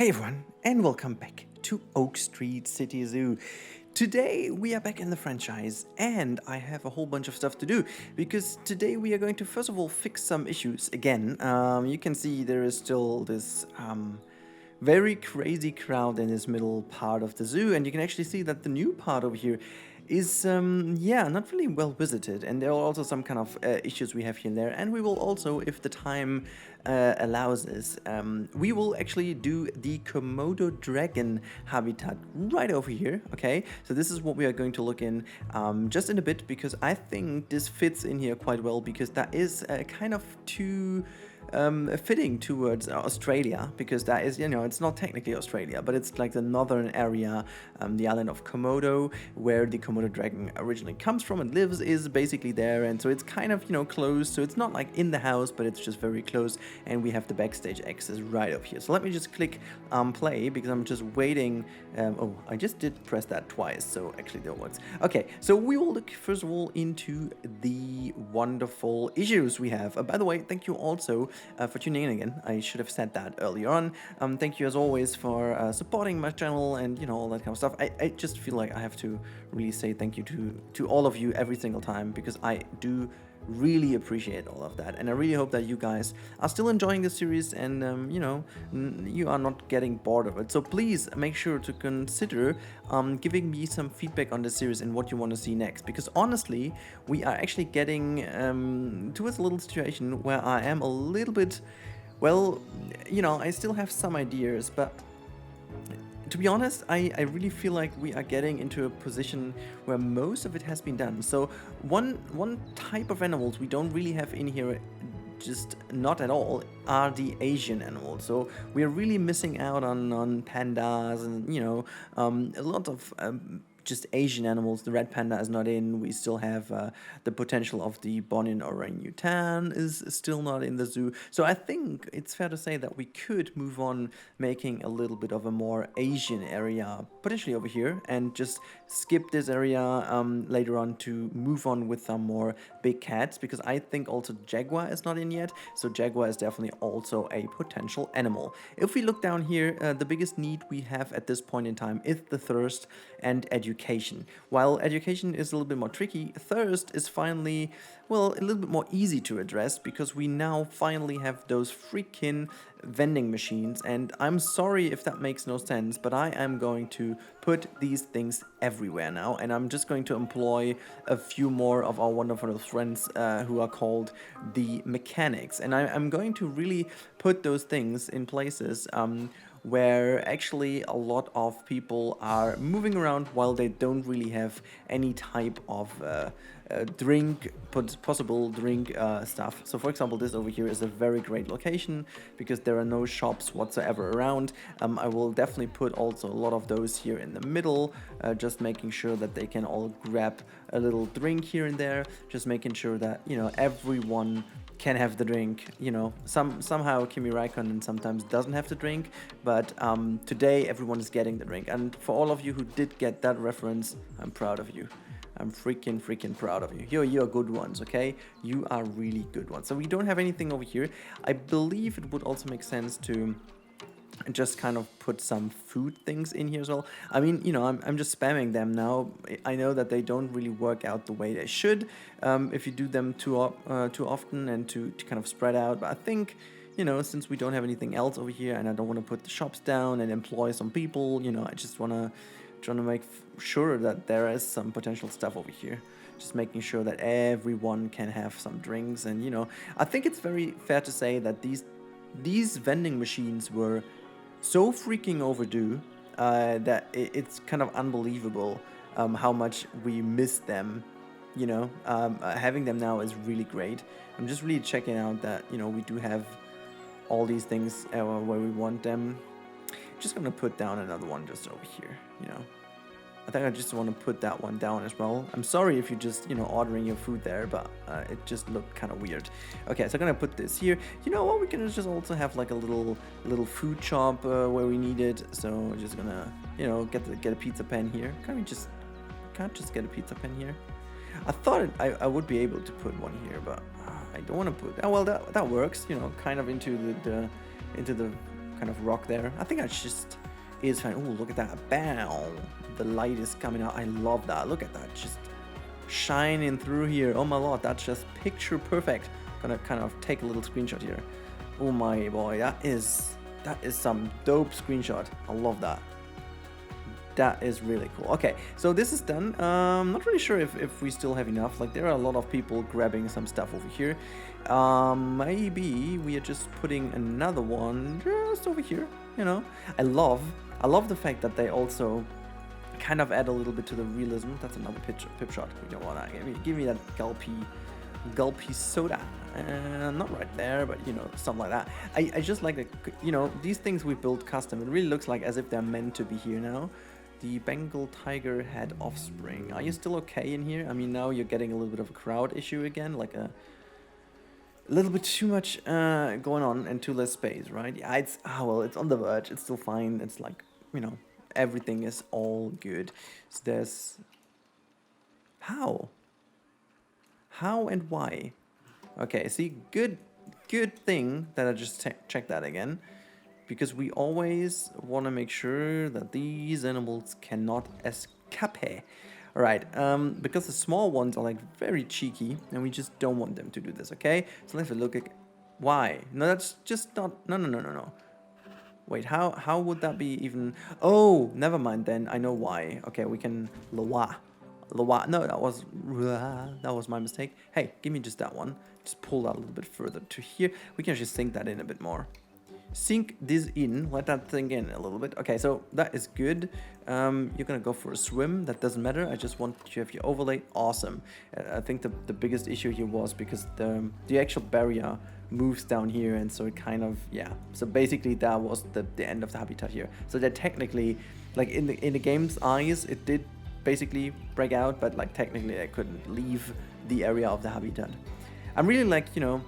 Hey everyone, and welcome back to Oak Street City Zoo. Today we are back in the franchise, and I have a whole bunch of stuff to do because today we are going to first of all fix some issues again. You can see there is still this very crazy crowd in this middle part of the zoo, and you can actually see that the new part over here is not really well visited, and there are also some kind of issues we have here and there. And we will also, if the time allows us, we will actually do the Komodo dragon habitat right over here. Okay, so this is what we are going to look in just in a bit, because I think this fits in here quite well, because that is kind of too fitting towards Australia, because that is, it's not technically Australia, but it's like the northern area, the island of Komodo, where the Komodo dragon originally comes from and lives, is basically there. And so it's kind of, close, so it's not like in the house, but it's just very close, and we have the backstage access right up here. So let me just click play, because I'm just waiting. Oh, I just did press that twice, so actually that works. Okay, so we will look first of all into the wonderful issues we have. By the way, thank you also for tuning in again. I should have said that earlier on. Thank you as always for supporting my channel and all that kind of stuff. I just feel like I have to really say thank you to all of you every single time, because I do really appreciate all of that, and I really hope that you guys are still enjoying the series, and you are not getting bored of it. So please make sure to consider giving me some feedback on the series and what you want to see next, because honestly we are actually getting towards a little situation where I am a little bit, well, I still have some ideas, but to be honest, I really feel like we are getting into a position where most of it has been done. So one type of animals we don't really have in here, just not at all, are the Asian animals. So we're really missing out on pandas and a lot of just Asian animals. The red panda is not in. We still have the potential of the Bonin orangutan is still not in the zoo. So I think it's fair to say that we could move on, making a little bit of a more Asian area potentially over here, and just skip this area later on to move on with some more big cats, because I think also jaguar is not in yet. So jaguar is definitely also a potential animal. If we look down here, the biggest need we have at this point in time is the thirst and education. While education is a little bit more tricky, thirst is finally, well, a little bit more easy to address, because we now finally have those freaking vending machines. And I'm sorry if that makes no sense, but I am going to put these things everywhere now, and I'm just going to employ a few more of our wonderful friends who are called the mechanics, and I'm going to really put those things in places where actually a lot of people are moving around while they don't really have any type of possible drink stuff. So for example, this over here is a very great location, because there are no shops whatsoever around. I will definitely put also a lot of those here in the middle, just making sure that they can all grab a little drink here and there, just making sure that everyone can have the drink. Somehow Kimi Raikkonen sometimes doesn't have the drink, but today everyone is getting the drink. And for all of you who did get that reference, I'm proud of you. I'm freaking proud of you. You're good ones, okay? You are really good ones. So we don't have anything over here. I believe it would also make sense to just kind of put some food things in here as well. I mean, I'm just spamming them now. I know that they don't really work out the way they should if you do them too often and to kind of spread out. But I think, since we don't have anything else over here, and I don't want to put the shops down and employ some people, I just want to trying to make sure that there is some potential stuff over here, just making sure that everyone can have some drinks. And I think it's very fair to say that these vending machines were so freaking overdue that it's kind of unbelievable how much we miss them. Having them now is really great. I'm just really checking out that we do have all these things where we want them. Just gonna put down another one just over here. I think I just want to put that one down as well. I'm sorry if you're just ordering your food there, but it just looked kind of weird. Okay, so I'm gonna put this here. You know what, we can just also have like a little food shop where we need it. So we're just gonna get a pizza pen here. Can't just get a pizza pen here? I thought I would be able to put one here, but I don't want to put. Oh well, that works. Kind of into the kind of rock there. I think that just is fine. Oh, look at that. Bam! The light is coming out. I love that. Look at that. Just shining through here. Oh my lord, that's just picture perfect. Gonna kind of take a little screenshot here. Oh my boy, that is some dope screenshot. I love that. That is really cool. Okay, so this is done. Not really sure if we still have enough. Like, there are a lot of people grabbing some stuff over here. Maybe we are just putting another one just over here, you know. I love the fact that they also kind of add a little bit to the realism. That's another pip shot. We don't wanna give me that gulpy soda. Not right there, but you know, something like that. I just like the, you know, these things we built custom. It really looks like as if they're meant to be here now. The Bengal Tiger had offspring. Are you still okay in here? I mean, now you're getting a little bit of a crowd issue again, like a little bit too much going on and too less space, right? Yeah, it's well, it's on the verge. It's still fine. It's like, you know, everything is all good. So there's how and why. Okay, see, good thing that I just checked that again. Because we always want to make sure that these animals cannot escape. Alright, because the small ones are like very cheeky and we just don't want them to do this, okay? So let's look at why. No, that's just not, no. Wait, how would that be even? Oh, never mind then, I know why. Okay, we can Loa. No, that was my mistake. Hey, give me just that one. Just pull that a little bit further to here. We can actually sink that in a bit more. Sink this in, let that sink in a little bit. Okay, so that is good. You're gonna go for a swim, that doesn't matter. I just want you to have your overlay. Awesome. I think the biggest issue here was because the actual barrier moves down here, and so it kind of, yeah. So basically that was the end of the habitat here. So that technically, like in the game's eyes, it did basically break out, but like technically I couldn't leave the area of the habitat. I'm really like, you know,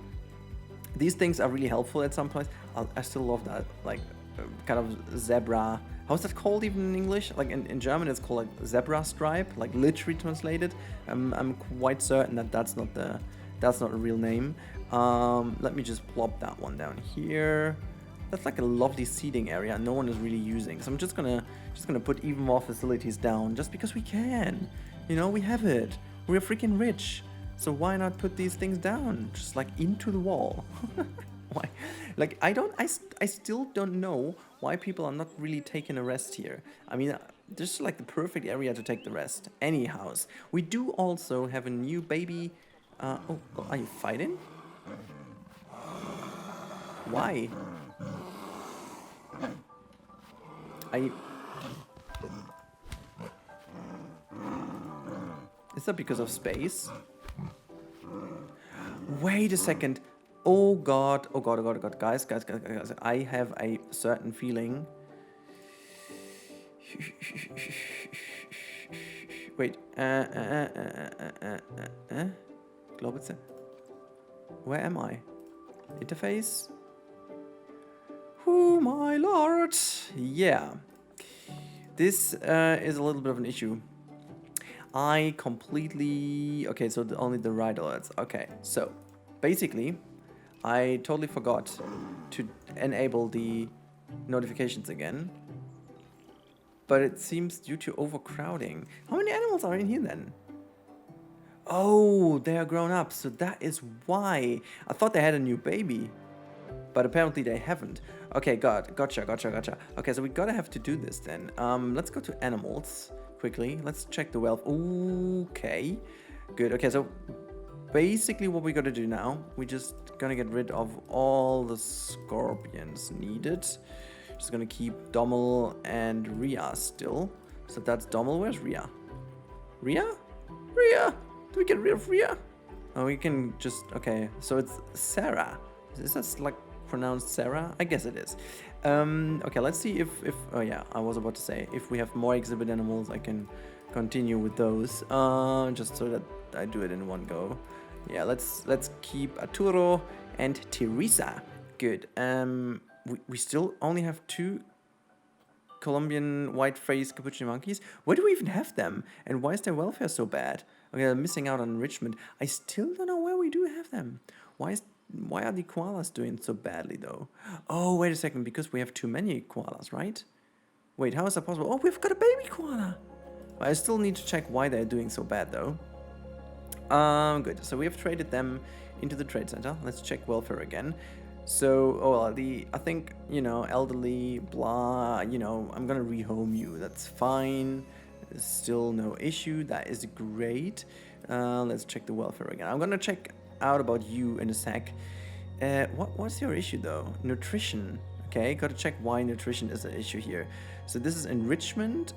these things are really helpful at some point. I still love that, like, kind of zebra. How's that called even in English? Like in German, it's called like zebra stripe, like literally translated. I'm quite certain that that's not a real name. Let me just plop that one down here. That's like a lovely seating area no one is really using. So I'm just gonna put even more facilities down just because we can. You know, we have it. We're freaking rich. So why not put these things down, just like into the wall? Why? Like, I still don't know why people are not really taking a rest here. I mean, this is like the perfect area to take the rest. Any house. We do also have a new baby. Oh, are you fighting? Why? Is that because of space? Wait a second. Oh god, guys, I have a certain feeling. Wait, Globitze. Where am I? Interface? Oh my lord. Yeah. This is a little bit of an issue. I completely... Okay, so only the right alerts. Okay, so basically, I totally forgot to enable the notifications again. But it seems due to overcrowding. How many animals are in here then? Oh, they are grown up, so that is why. I thought they had a new baby, but apparently they haven't. Okay, gotcha. Okay, so we gotta have to do this then. Let's go to animals quickly. Let's check the wealth. Okay, good. Okay, so basically what we gotta do now, we're just gonna get rid of all the scorpions needed. Just gonna keep Dommel and Rhea still. So that's Dommel. Where's Rhea? Rhea? Do we get rid of Rhea? Oh, we can just... Okay, so it's Sarah. Is that like pronounced Sarah? I guess it is. Okay, let's see if... Oh yeah, I was about to say, if we have more exhibit animals, I can continue with those. Just so that I do it in one go. Yeah, let's keep Arturo and Teresa. Good. We still only have 2 Colombian white-faced capuchin monkeys. Where do we even have them? And why is their welfare so bad? Okay, I'm missing out on enrichment. I still don't know where we do have them. Why is Why are the koalas doing so badly though? Oh, wait a second, because we have too many koalas, right? Wait, how is that possible? Oh, we've got a baby koala. I still need to check why they're doing so bad though. Good. So we have traded them into the trade center. Let's check welfare again. So, I think, elderly, blah, I'm gonna rehome you. That's fine. There's still no issue. That is great. Let's check the welfare again. I'm gonna check out about you in a sec. What's your issue though? Nutrition. Okay, gotta check why nutrition is an issue here. So this is enrichment.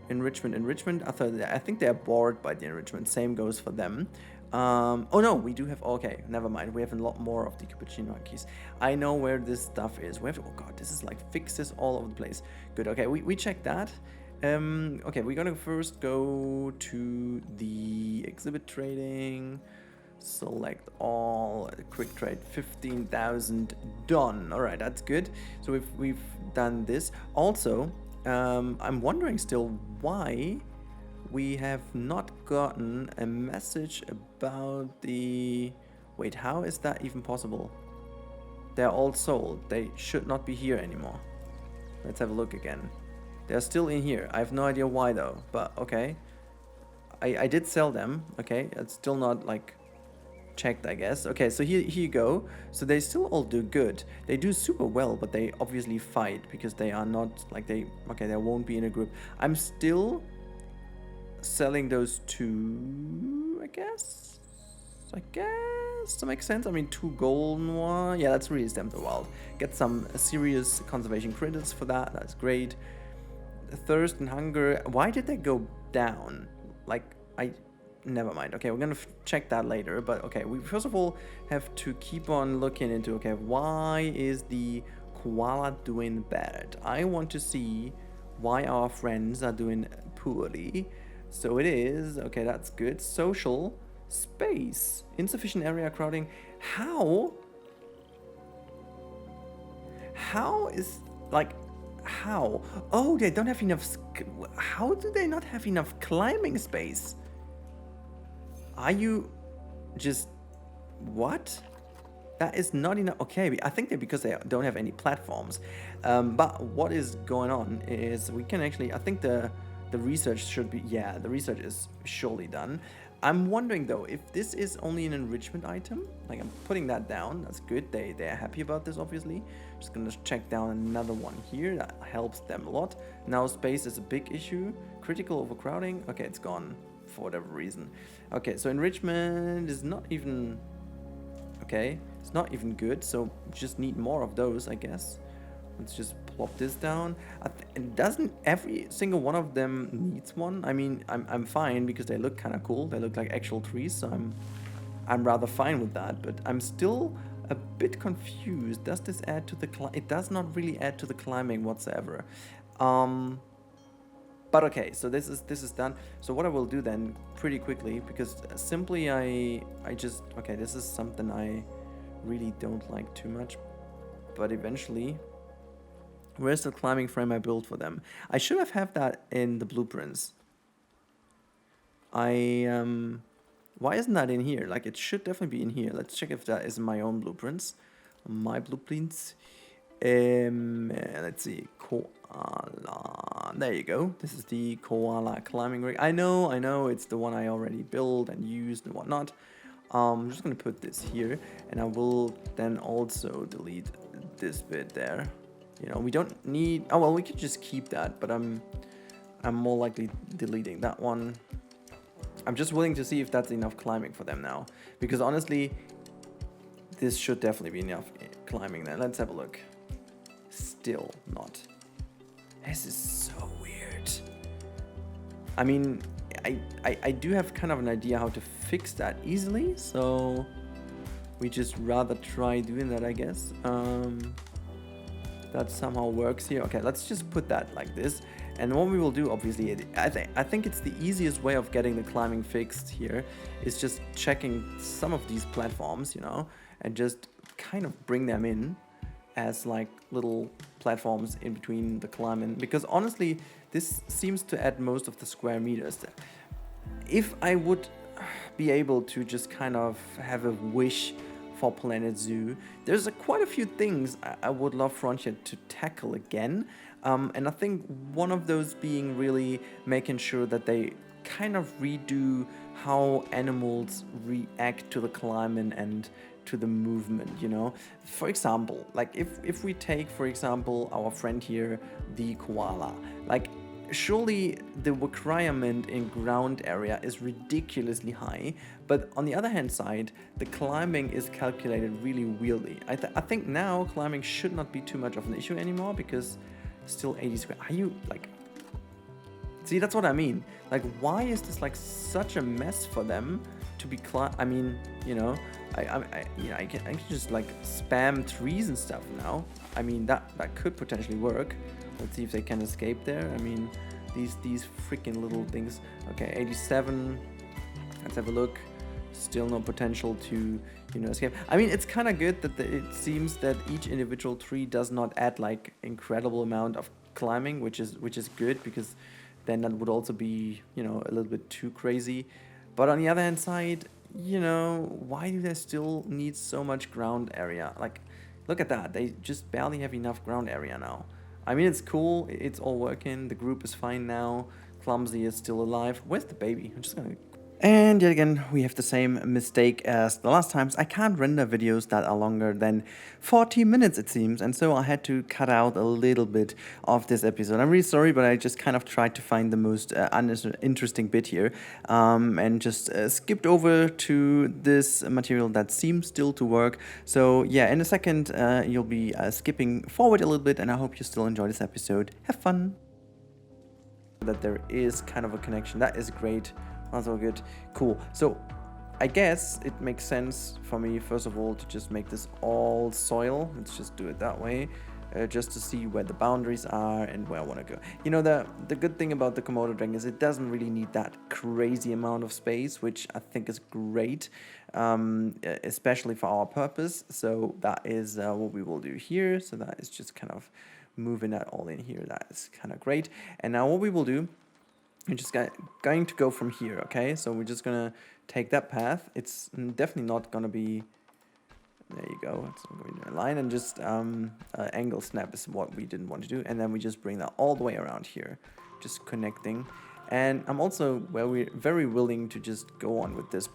I think they're bored by the enrichment. Same goes for them. Oh no, we do have, okay, never mind. We have a lot more of the cappuccino monkeys. I know where this stuff is. We have, oh god, this is like fixes all over the place. Good, okay, we checked that. Okay, we're gonna first go to the exhibit trading. Select all, quick trade, 15,000 done. All right, that's good. So we've done this. Also, I'm wondering still why we have not gotten a message about the... Wait, how is that even possible? They're all sold. They should not be here anymore. Let's have a look again. They're still in here. I have no idea why though, but okay. I did sell them, okay? It's still not like checked, I guess. Okay, so here you go. So they still all do good. They do super well, but they obviously fight because they are not like they won't be in a group. I'm still selling those two, I guess that makes sense. I mean, 2 golden one. Yeah, that's really stem the wild. Get some serious conservation credits for that. That's great. Thirst and hunger. Why did they go down? Like, never mind. Okay, we're gonna check that later. But okay, we first of all have to keep on looking into, okay, why is the koala doing bad? I want to see why our friends are doing poorly. So it is, okay, that's good. Social space, insufficient area crowding. How is, like, how? Oh, they don't have enough. How do they not have enough climbing space? Are you just... what? That is not enough. Okay, I think they're because they don't have any platforms. But what is going on is we can actually... I think the research should be... yeah, the research is surely done. I'm wondering though, if this is only an enrichment item, like I'm putting that down, that's good. They're happy about this, obviously. Just gonna check down another one here, that helps them a lot. Now space is a big issue. Critical overcrowding, okay, it's gone for whatever reason. Okay, so enrichment is not even... okay, it's not even good, so just need more of those, I guess. Let's just plop this down. Doesn't every single one of them needs one? I mean, I'm fine because they look kind of cool. They look like actual trees, so I'm rather fine with that. But I'm still a bit confused. Does this add to the it does not really add to the climbing whatsoever. But okay, so this is done. So what I will do then pretty quickly, because simply I just... okay, this is something I really don't like too much, but eventually... where's the climbing frame I built for them? I should have that in the blueprints. Why isn't that in here? Like, it should definitely be in here. Let's check if that is in my own blueprints. My blueprints. Let's see. Koala. There you go. This is the koala climbing rig. I know. It's the one I already built and used and whatnot. I'm just going to put this here. And I will then also delete this bit there. You know, we don't need... oh, well, we could just keep that, but I'm more likely deleting that one. I'm just willing to see if that's enough climbing for them now. Because honestly, this should definitely be enough climbing there. Let's have a look. Still not. This is so weird. I mean, I do have kind of an idea how to fix that easily, so we just rather try doing that, I guess. That somehow works here. Okay, let's just put that like this. And what we will do, obviously, I think it's the easiest way of getting the climbing fixed here is just checking some of these platforms, you know, and just kind of bring them in as like little platforms in between the climbing. Because honestly, this seems to add most of the square meters. If I would be able to just kind of have a wish for Planet Zoo. There's quite a few things I would love Frontier to tackle again. And I think one of those being really making sure that they kind of redo how animals react to the climate and to the movement, you know. For example, like if we take, for example, our friend here, the koala, like surely the requirement in ground area is ridiculously high, but on the other hand side, the climbing is calculated really weirdly. I think now climbing should not be too much of an issue anymore, because still 80 square. Are you like, see, that's what I mean. Like, why is this like such a mess for them to be I mean, you know, I can just like spam trees and stuff now. I mean, that could potentially work. Let's see if they can escape there. I mean, these freaking little things. Okay, 87. Let's have a look. Still no potential to, you know, escape. I mean, it's kind of good that it seems that each individual tree does not add like incredible amount of climbing, which is good, because then that would also be, you know, a little bit too crazy. But on the other hand side, you know, why do they still need so much ground area? Like, look at that. They just barely have enough ground area now. I mean, it's cool. It's all working. The group is fine now. Clumsy is still alive. Where's the baby? I'm just gonna... And yet again, we have the same mistake as the last times. I can't render videos that are longer than 40 minutes, it seems, and so I had to cut out a little bit of this episode. I'm really sorry, but I just kind of tried to find the most interesting bit here, and just skipped over to this material that seems still to work. So yeah, in a second, you'll be skipping forward a little bit, and I hope you still enjoy this episode. Have fun! That there is kind of a connection. That is great. That's all good. Cool. So I guess it makes sense for me, first of all, to just make this all soil. Let's just do it that way, just to see where the boundaries are and where I want to go. You know, the good thing about the Komodo dragon is it doesn't really need that crazy amount of space, which I think is great, especially for our purpose. So that is what we will do here. So that is just kind of moving that all in here. That is kind of great. And now what we will do, we're just going to go from here, okay? So we're just gonna take that path. It's definitely not gonna be... There you go. It's going to a line, and just angle snap is what we didn't want to do. And then we just bring that all the way around here, just connecting. And I'm also very willing to just go on with this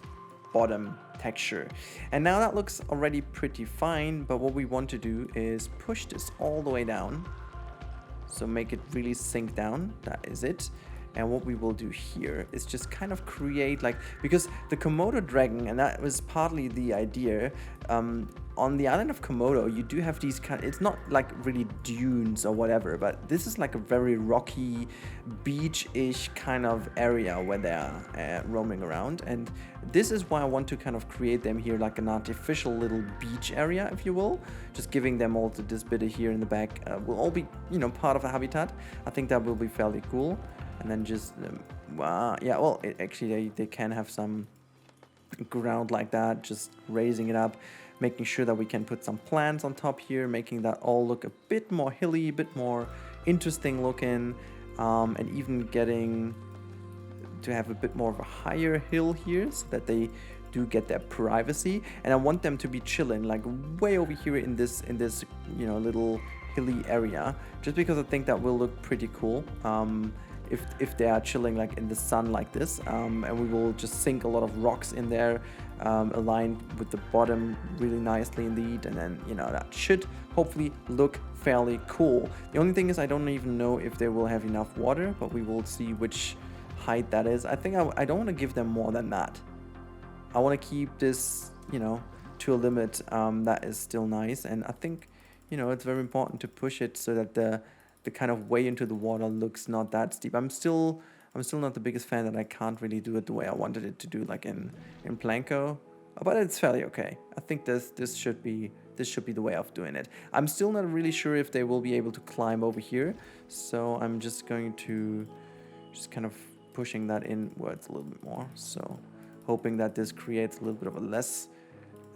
bottom texture. And now that looks already pretty fine, but what we want to do is push this all the way down. So make it really sink down. That is it. And what we will do here is just kind of create like, because the Komodo dragon, and that was partly the idea, on the island of Komodo, you do have these kind of, it's not like really dunes or whatever, but this is like a very rocky, beach-ish kind of area where they're roaming around. And this is why I want to kind of create them here like an artificial little beach area, if you will. Just giving them also this bit here in the back will all be, you know, part of the habitat. I think that will be fairly cool. And then just, yeah, well, actually they can have some ground like that, just raising it up, making sure that we can put some plants on top here, making that all look a bit more hilly, a bit more interesting looking, and even getting to have a bit more of a higher hill here so that they do get their privacy. And I want them to be chilling like way over here in this, you know, little hilly area, just because I think that will look pretty cool. If they are chilling like in the sun like this, and we will just sink a lot of rocks in there, aligned with the bottom really nicely indeed, and then, you know, that should hopefully look fairly cool. The only thing is I don't even know if they will have enough water, but we will see which height that is. I think I don't want to give them more than that. I want to keep this, you know, to a limit that is still nice, and I think, you know, it's very important to push it so that the kind of way into the water looks not that steep. I'm still not the biggest fan that I can't really do it the way I wanted it to do, like in Planko, but it's fairly okay. I think this should be the way of doing it. I'm still not really sure if they will be able to climb over here, so I'm just going to kind of pushing that inwards a little bit more. So hoping that this creates a little bit of a less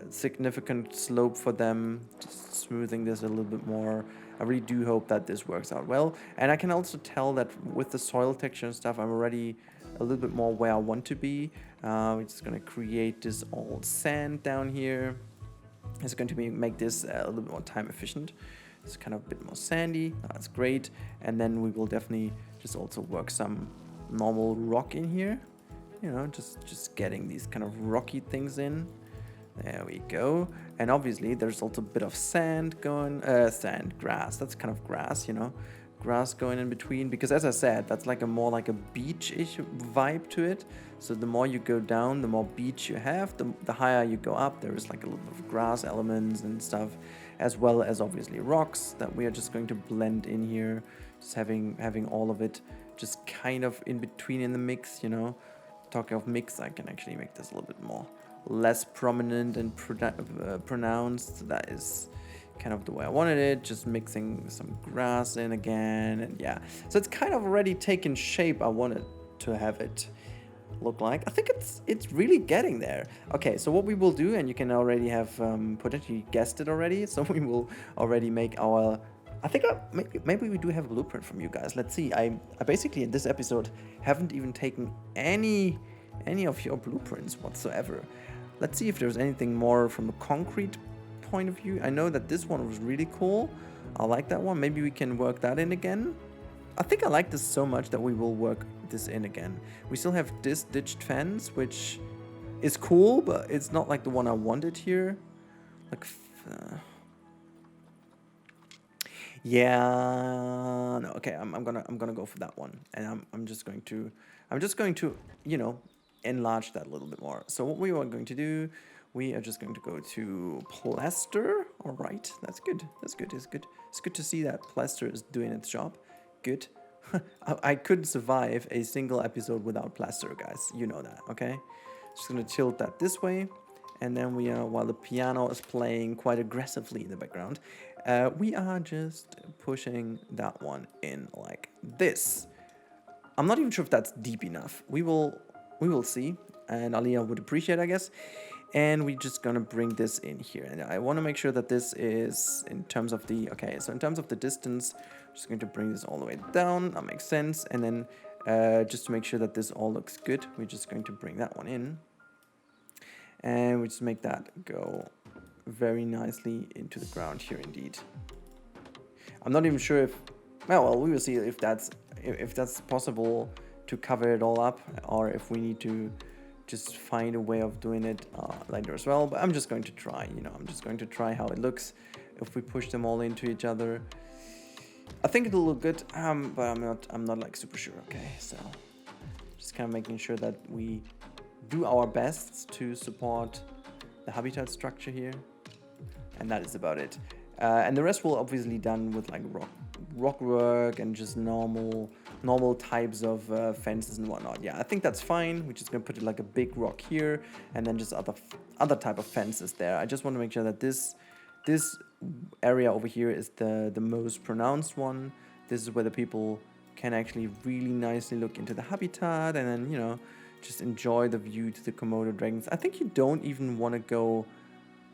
significant slope for them, just smoothing this a little bit more. I really do hope that this works out well. And I can also tell that with the soil texture and stuff, I'm already a little bit more where I want to be. We're just gonna create this old sand down here. It's going to make this a little bit more time efficient. It's kind of a bit more sandy. That's great. And then we will definitely just also work some normal rock in here. You know, just getting these kind of rocky things in. There we go. And obviously there's also a bit of sand going, grass. That's kind of grass, you know, grass going in between. Because as I said, that's like more like a beach-ish vibe to it. So the more you go down, the more beach you have, the higher you go up. There is like a little bit of grass elements and stuff, as well as obviously rocks that we are just going to blend in here. Just having all of it just kind of in between in the mix, you know. Talking of mix, I can actually make this a little bit more less prominent and pronounced. That is kind of the way I wanted it, just mixing some grass in again, and yeah, so it's kind of already taken shape I wanted to have it look like. I think it's really getting there. Okay, so what we will do, and you can already have potentially guessed it already, so we will already make our, I think maybe we do have a blueprint from you guys. Let's see. I basically in this episode haven't even taken any of your blueprints whatsoever. Let's see if there's anything more from a concrete point of view. I know that this one was really cool. I like that one. Maybe we can work that in again. I think I like this so much that we will work this in again. We still have this ditched fence, which is cool, but it's not like the one I wanted here. Like, yeah, no, okay. I'm gonna go for that one, and I'm just going to, you know, enlarge that a little bit more. So what we are going to do, we are just going to go to plaster. All right, that's good. That's good. It's good. It's good to see that plaster is doing its job. Good. I couldn't survive a single episode without plaster, guys. You know that, okay? Just gonna tilt that this way, and then we are, while the piano is playing quite aggressively in the background, we are just pushing that one in like this. I'm not even sure if that's deep enough. We will see, and Aliyah would appreciate, I guess. And we're just gonna bring this in here, and I want to make sure that this is in terms of the, okay, so in terms of the distance, I'm just going to bring this all the way down. That makes sense. And then just to make sure that this all looks good, we're just going to bring that one in, and we just make that go very nicely into the ground here indeed. I'm not even sure if, well, we will see if that's possible to cover it all up, or if we need to just find a way of doing it later as well. But I'm just going to try, you know, I'm just going to try how it looks if we push them all into each other. I think it'll look good, but I'm not like super sure. Okay, so just kind of making sure that we do our best to support the habitat structure here, and that is about it. And the rest will obviously done with like rock work and just normal types of fences and whatnot. Yeah, I think that's fine. We're just gonna put it like a big rock here, and then just other type of fences there. I just want to make sure that this area over here is the most pronounced one. This is where the people can actually really nicely look into the habitat, and then, you know, just enjoy the view to the Komodo dragons. I think you don't even want to go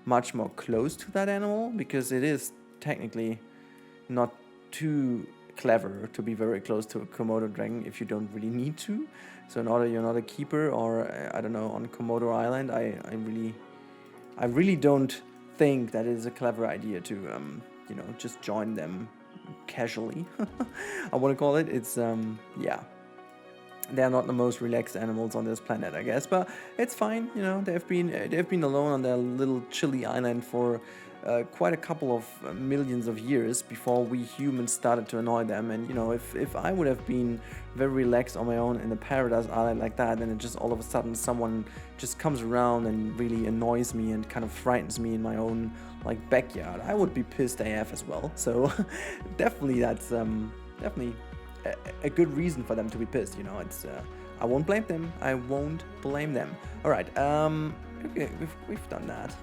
much more close to that animal, because it is technically not too clever to be very close to a Komodo dragon if you don't really need to. So in order you're not a keeper, or I don't know, on Komodo Island, I really don't think that it is a clever idea to you know, just join them casually. I want to call it. It's yeah, they're not the most relaxed animals on this planet, I guess, but it's fine. You know, they've been alone on their little chilly island for quite a couple of millions of years before we humans started to annoy them. And, you know, if I would have been very relaxed on my own in a paradise island like that, then it just all of a sudden someone just comes around and really annoys me and kind of frightens me in my own like backyard, I would be pissed AF as well. So definitely that's definitely a good reason for them to be pissed. You know, it's I won't blame them. I won't blame them. All right, okay, we've done that.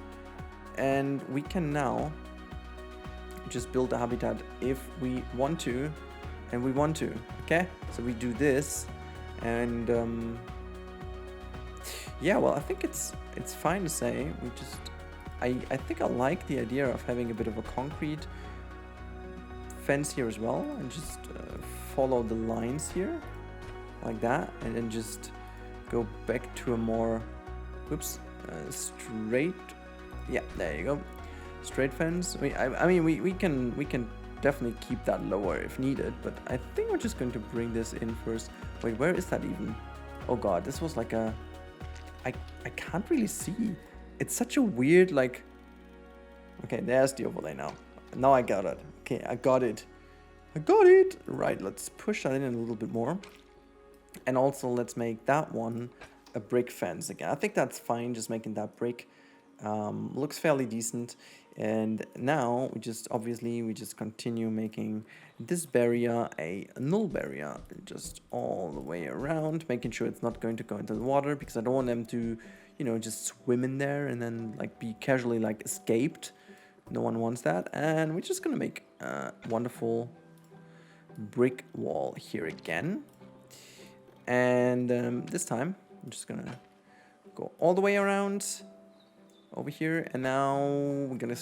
And we can now just build a habitat if we want to, and we want to, okay? So we do this, and yeah, well, I think it's fine to say. We just, I think I like the idea of having a bit of a concrete fence here as well, and just follow the lines here, like that, and then just go back to a more, straight. Yeah, there you go. straight fence. I mean, we can definitely keep that lower if needed, but I think we're just going to bring this in first. Wait, where is that even? Oh god, this was like a... I can't really see. It's such a weird, like... Okay, there's the overlay now. Now I got it. Okay, I got it. I got it! Right, let's push that in a little bit more. And also, let's make that one a brick fence again. I think that's fine, just making that brick. Looks fairly decent. And now, we just continue making this barrier a null barrier. Just all the way around, making sure it's not going to go into the water, because I don't want them to, you know, just swim in there and then, like, be casually, like, escaped. No one wants that. And we're just gonna make a wonderful brick wall here again. And this time, I'm just gonna go all the way around over here. And now we're gonna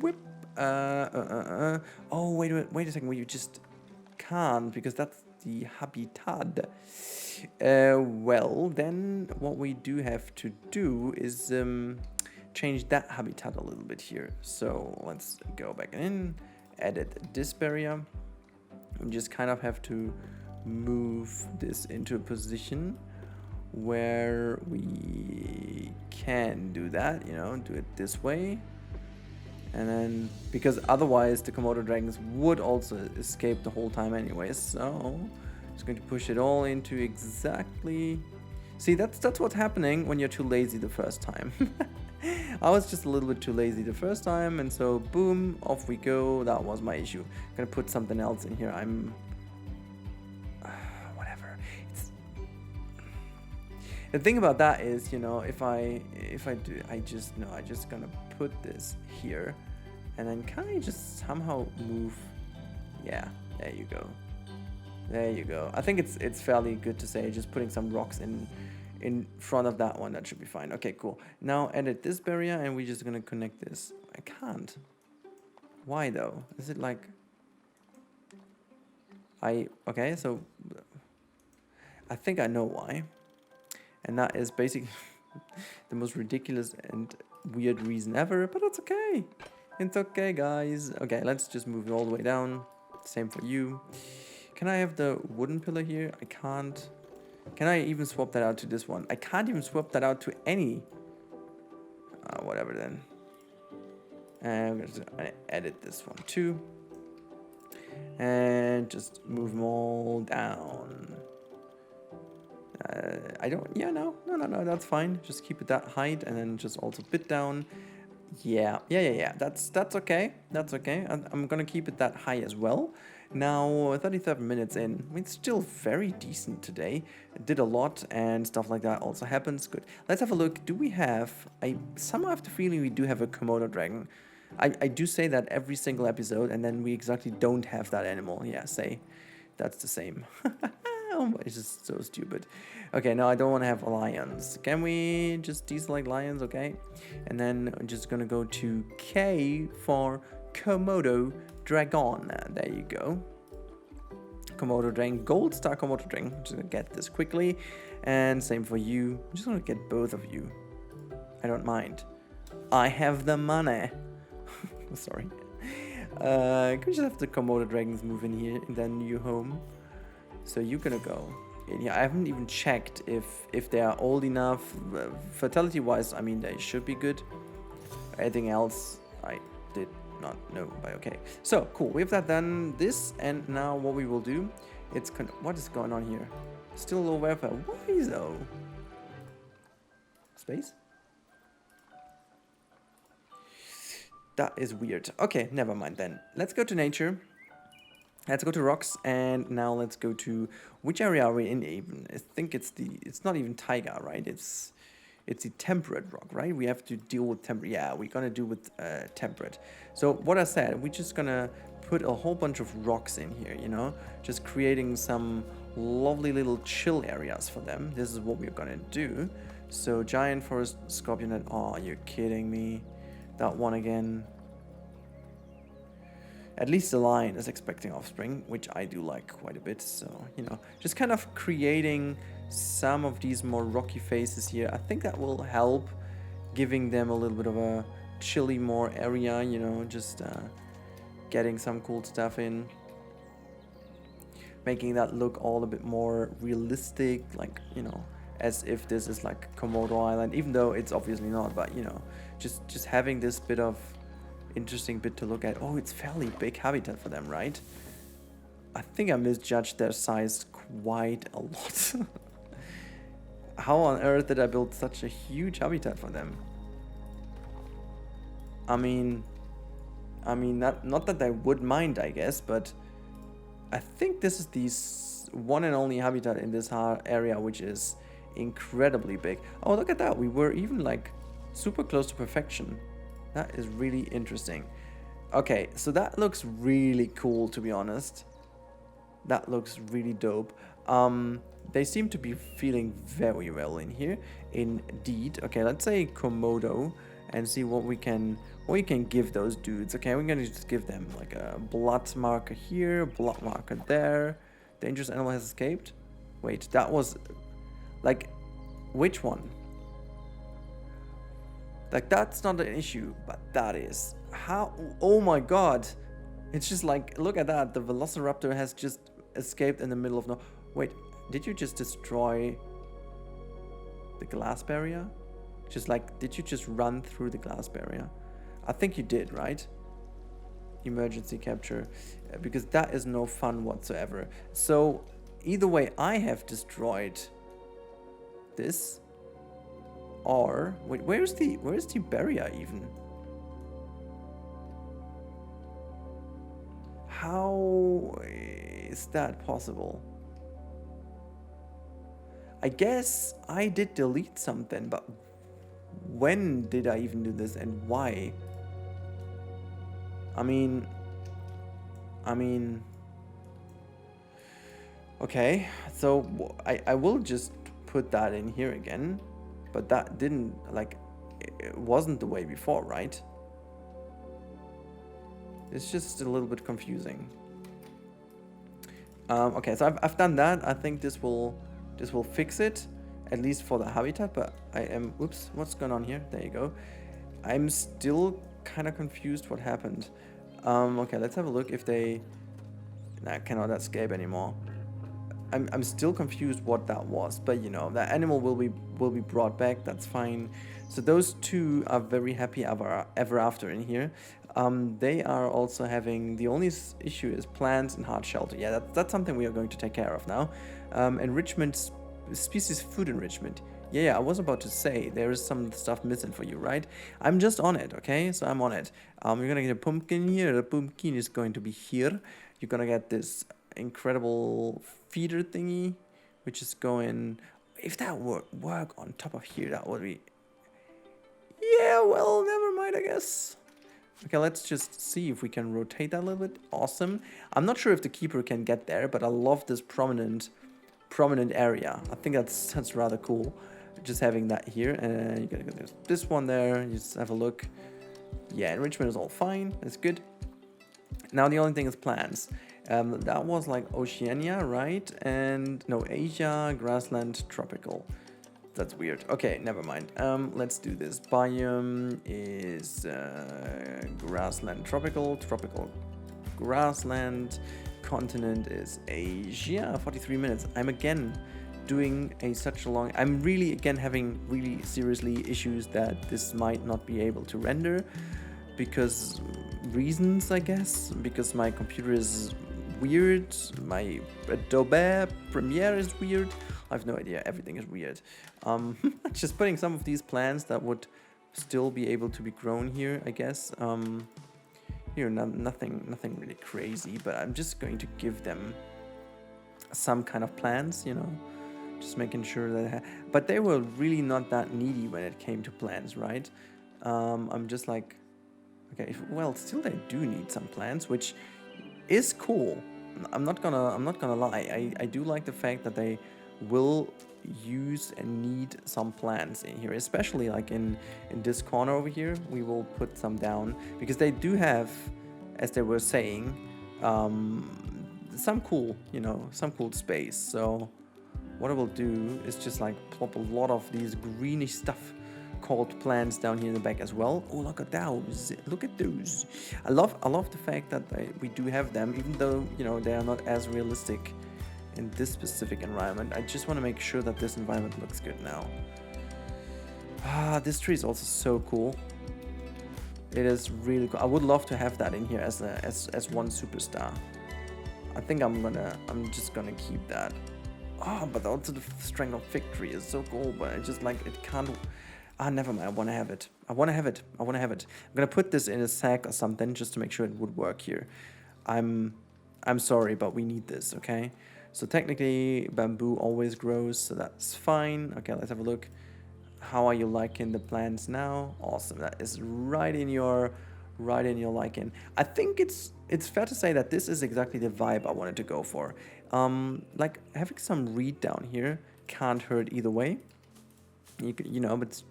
whip. Oh, wait a second. You just can't, because that's the habitat. Well, then what we do have to do is change that habitat a little bit here. So let's go back in, edit this barrier. We just kind of have to move this into a position where we can do that, you know, do it this way. And then, because otherwise the Komodo dragons would also escape the whole time anyways. So just going to push it all into exactly... See, that's what's happening when you're too lazy the first time. I was just a little bit too lazy the first time, and so boom, off we go. That was my issue. I'm gonna put something else in here. Whatever. The thing about that is, you know, if I do, I just gonna put this here, and then can I just somehow move? Yeah, there you go. There you go. I think it's fairly good to say just putting some rocks in front of that one. That should be fine. Okay, cool. Now edit this barrier, and we're just gonna connect this. I can't. Why though? Is it like... Okay, so I think I know why. And that is basically the most ridiculous and weird reason ever, but it's okay. It's okay, guys. Okay, let's just move it all the way down. Same for you. Can I have the wooden pillar here? I can't. Can I even swap that out to this one? I can't even swap that out to any. Whatever then. And I'm gonna edit this one too. And just move them all down. No, that's fine. Just keep it that height, and then just also bit down. Yeah. That's okay. That's okay. I'm gonna keep it that high as well. Now, 37 minutes in. I mean, it's still very decent today. I did a lot, and stuff like that also happens. Good. Let's have a look. Do we have... I somehow have the feeling we do have a Komodo dragon. I do say that every single episode, and then we exactly don't have that animal. Yeah, say that's the same. It's just so stupid. Okay, now I don't want to have lions. Can we just deselect lions? Okay. And then I'm just going to go to K for Komodo dragon. There you go. Komodo dragon, gold star Komodo dragon. I'm just going to get this quickly. And same for you. I'm just going to get both of you. I don't mind. I have the money. Sorry. Can we just have the Komodo dragons move in here in their new home? So you're gonna go in here. I haven't even checked if they are old enough. Fertility wise, I mean, they should be good. Anything else, I did not know. But okay. So cool. We have that done. This, and now what we will do, it's what is going on here? Still low welfare. Why though? Space? That is weird. Okay, never mind then. Let's go to nature. Let's go to rocks, and now let's go to which area are we in even? I think it's not even taiga, right? It's the temperate rock, right? We have to deal with temperate. Yeah, we're gonna do with temperate. So what I said, we're just gonna put a whole bunch of rocks in here, you know, just creating some lovely little chill areas for them. This is what we're gonna do. So giant forest scorpion head. Oh, you're kidding me. That one again. At least the lion is expecting offspring, which I do like quite a bit. So, you know, just kind of creating some of these more rocky faces here. I think that will help, giving them a little bit of a chilly more area, you know, just getting some cool stuff in, making that look all a bit more realistic, like, you know, as if this is like Komodo Island, even though it's obviously not, but you know, just having this bit of interesting bit to look at. Oh, it's fairly big habitat for them, right? I think I misjudged their size quite a lot. How on earth did I build such a huge habitat for them? I mean, not that I would mind, I guess, but I think this is the one and only habitat in this area which is incredibly big. Oh, look at that. We were even like super close to perfection. That is really interesting. Okay, so that looks really cool, to be honest. That looks really dope. They seem to be feeling very well in here, indeed. Okay, let's say Komodo and see what we can give those dudes. Okay, we're gonna just give them like a blood marker here, blood marker there. Dangerous animal has escaped. Wait, that was like, which one? Like, that's not an issue, but that is. How? Oh my god. It's just like, look at that. The Velociraptor has just escaped in the middle of no. Wait, did you just destroy the glass barrier? Just like, did you just run through the glass barrier? I think you did, right? Emergency capture, because that is no fun whatsoever. So either way, I have destroyed this, or wait, where's the barrier even? How is that possible? I guess I did delete something, but when did I even do this and why? I mean, okay, so I will just put that in here again, but that didn't, like, it wasn't the way before, right? It's just a little bit confusing. Okay, so I've done that. I think this will fix it, at least for the habitat, but I am, oops, what's going on here? There you go. I'm still kind of confused what happened. Okay, let's have a look if they cannot escape anymore. I'm still confused what that was, but you know, that animal will be brought back. That's fine. So those two are very happy ever after in here. They are also having, the only issue is plants and hard shelter. Yeah, that's something we are going to take care of now. Enrichment, species food enrichment. Yeah, I was about to say, there is some stuff missing for you, right? I'm just on it, okay? So I'm on it. You're gonna get a pumpkin here. The pumpkin is going to be here. You're gonna get this incredible feeder thingy, which is going, if that would work on top of here, that would be, yeah, well, never mind, I guess. Okay, let's just see if we can rotate that a little bit. Awesome. I'm not sure if the keeper can get there, but I love this prominent area. I think that's rather cool, just having that here. And you gotta get this one there. You just have a look. Yeah, enrichment is all fine. That's good. Now the only thing is plants. That was like Oceania, right? And no, Asia, grassland, tropical. That's weird. Okay, never mind. Let's do this. Biome is grassland, tropical grassland. Continent is Asia. 43 minutes. I'm again doing such a long. I'm really again having really seriously issues that this might not be able to render, because reasons, I guess, because my computer is weird, my Adobe Premiere is weird. I have no idea, everything is weird. Just putting some of these plants that would still be able to be grown here, I guess. Here, nothing really crazy, but I'm just going to give them some kind of plants, you know, just making sure that but they were really not that needy when it came to plants, right? I'm just like, okay, well, still they do need some plants, which is cool. I'm not gonna lie. I do like the fact that they will use and need some plants in here, especially like in this corner over here. We will put some down because they do have, as they were saying, some cool, you know, some cool space. So what I will do is just like plop a lot of these greenish stuff, called plants down here in the back as well. Oh, look at those! Look at those! I love the fact that we do have them, even though they are not as realistic in this specific environment. I just want to make sure that this environment looks good now. This tree is also so cool. It is really cool. I would love to have that in here as one superstar. I think I'm just gonna keep that. But also the strength of victory is so cool, but I just like it can't. Never mind. I want to have it. I want to have it. I'm gonna put this in a sack or something just to make sure it would work here. I'm sorry, but we need this, okay? So technically, bamboo always grows, so that's fine. Okay, let's have a look. How are you liking the plants now? Awesome. That is right in your liking. I think it's fair to say that this is exactly the vibe I wanted to go for. Like having some reed down here can't hurt either way. You could, but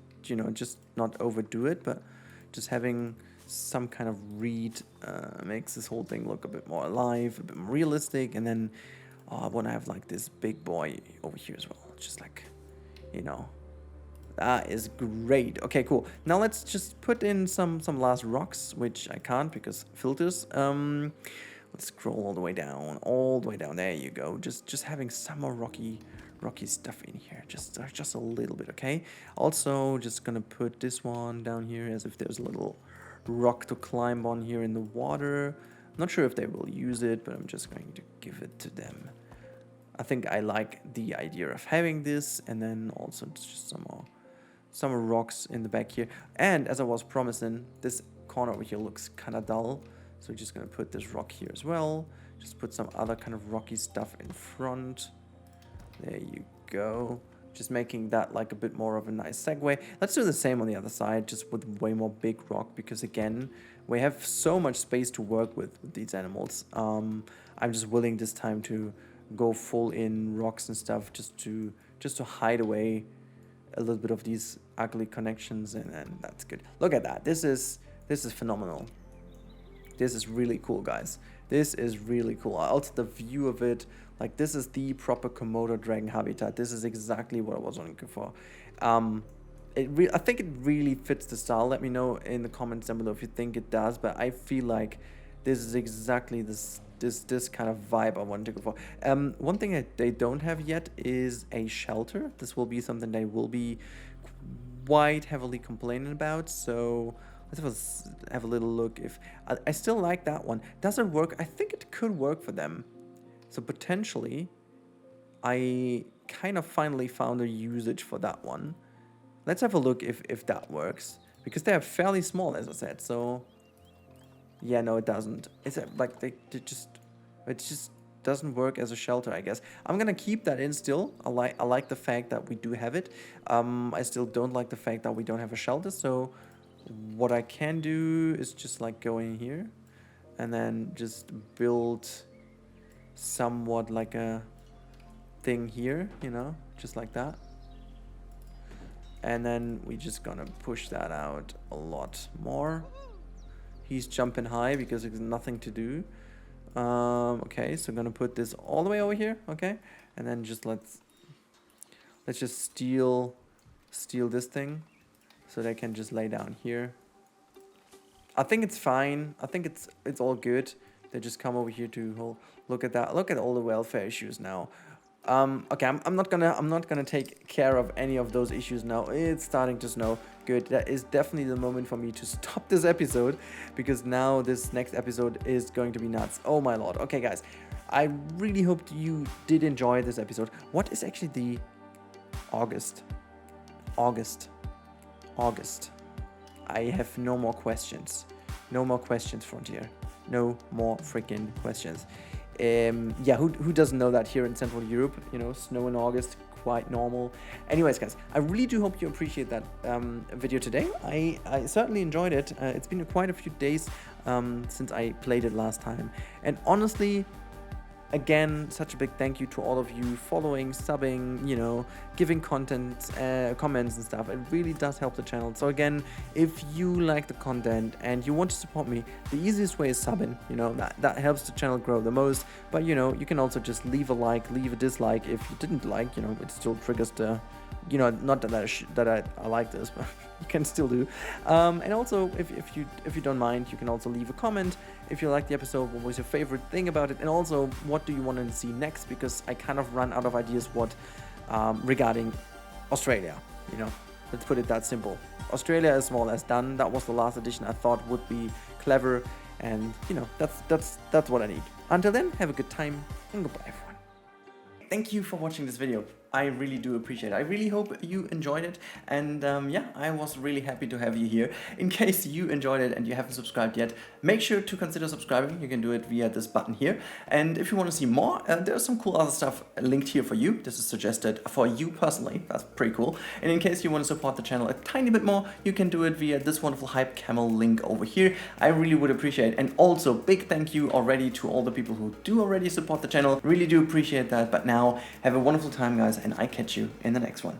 just not overdo it. But just having some kind of reed makes this whole thing look a bit more alive, a bit more realistic. And then I want to have like this big boy over here as well. Just like, That is great. Okay, cool. Now let's just put in some last rocks, which I can't because filters. Let's scroll all the way down. There you go. Just having some more rocky stuff in here. Just a little bit, okay? Also, just gonna put this one down here as if there's a little rock to climb on here in the water. Not sure if they will use it, but I'm just going to give it to them. I think I like the idea of having this, and then also just some more rocks in the back here. And as I was promising, this corner over here looks kind of dull, so we're just gonna put this rock here as well. Just put some other kind of rocky stuff in front. There you go. Just making that like a bit more of a nice segue. Let's do the same on the other side, just with way more big rock, because again, we have so much space to work with these animals. I'm just willing this time to go full in rocks and stuff, just to hide away a little bit of these ugly connections, and that's good. Look at that. This is phenomenal. This is really cool, guys. This is really cool. Also the view of it, like this is the proper Komodo dragon habitat. This is exactly what I was looking for. I think it really fits the style. Let me know in the comments down below if you think it does, but I feel like this is exactly this kind of vibe I wanted to go for. One thing that they don't have yet is a shelter. This will be something they will be quite heavily complaining about, so let's have a little look. If I still like that one. Does it work? I think it could work for them. So potentially, I kind of finally found a usage for that one. Let's have a look if that works, because they are fairly small, as I said. So yeah, no, it doesn't. It's like it just doesn't work as a shelter, I guess. I'm gonna keep that in still. I like the fact that we do have it. I still don't like the fact that we don't have a shelter. So what I can do is just like go in here and then just build somewhat like a thing here, just like that. And then we're just gonna push that out a lot more. He's jumping high because there's nothing to do. Okay, so I'm gonna put this all the way over here, okay? And then just let's just steal this thing so they can just lay down here. I think it's fine. I think it's all good. They just come over here to look at that. Look at all the welfare issues now. Okay, I'm not gonna take care of any of those issues now. It's starting to snow. Good. That is definitely the moment for me to stop this episode, because now this next episode is going to be nuts. Oh my lord. Okay, guys, I really hope you did enjoy this episode. What is actually the August? I have no more questions. No more questions, Frontier. No more freaking questions. Yeah, who doesn't know that here in Central Europe, snow in August, quite normal. Anyways, guys, I really do hope you appreciate that video today. I certainly enjoyed it. It's been quite a few days since I played it last time, and honestly, Again, such a big thank you to all of you following, subbing, you know, giving content, comments and stuff. It really does help the channel. So again, if you like the content and you want to support me, the easiest way is subbing. You know, that helps the channel grow the most. But you know, you can also just leave a like, leave a dislike. If you didn't like, you know, it still triggers the, you know, not that I like this, but you can still do. And also, if you don't mind, you can also leave a comment if you like the episode. What was your favorite thing about it, and also what do you want to see next? Because I kind of run out of ideas what regarding Australia. You know, let's put it that simple. Australia is more or less done. That was the last edition I thought would be clever, and you know, that's what I need. Until then, have a good time and goodbye, everyone. Thank you for watching this video. I really do appreciate it. I really hope you enjoyed it, and yeah, I was really happy to have you here. In case you enjoyed it and you haven't subscribed yet, make sure to consider subscribing. You can do it via this button here, and if you want to see more, there's some cool other stuff linked here for you. This is suggested for you personally. That's pretty cool. And in case you want to support the channel a tiny bit more, you can do it via this wonderful Hype Camel link over here. I really would appreciate it. And also big thank you already to all the people who do already support the channel. Really do appreciate that. But now have a wonderful time, guys, and I catch you in the next one.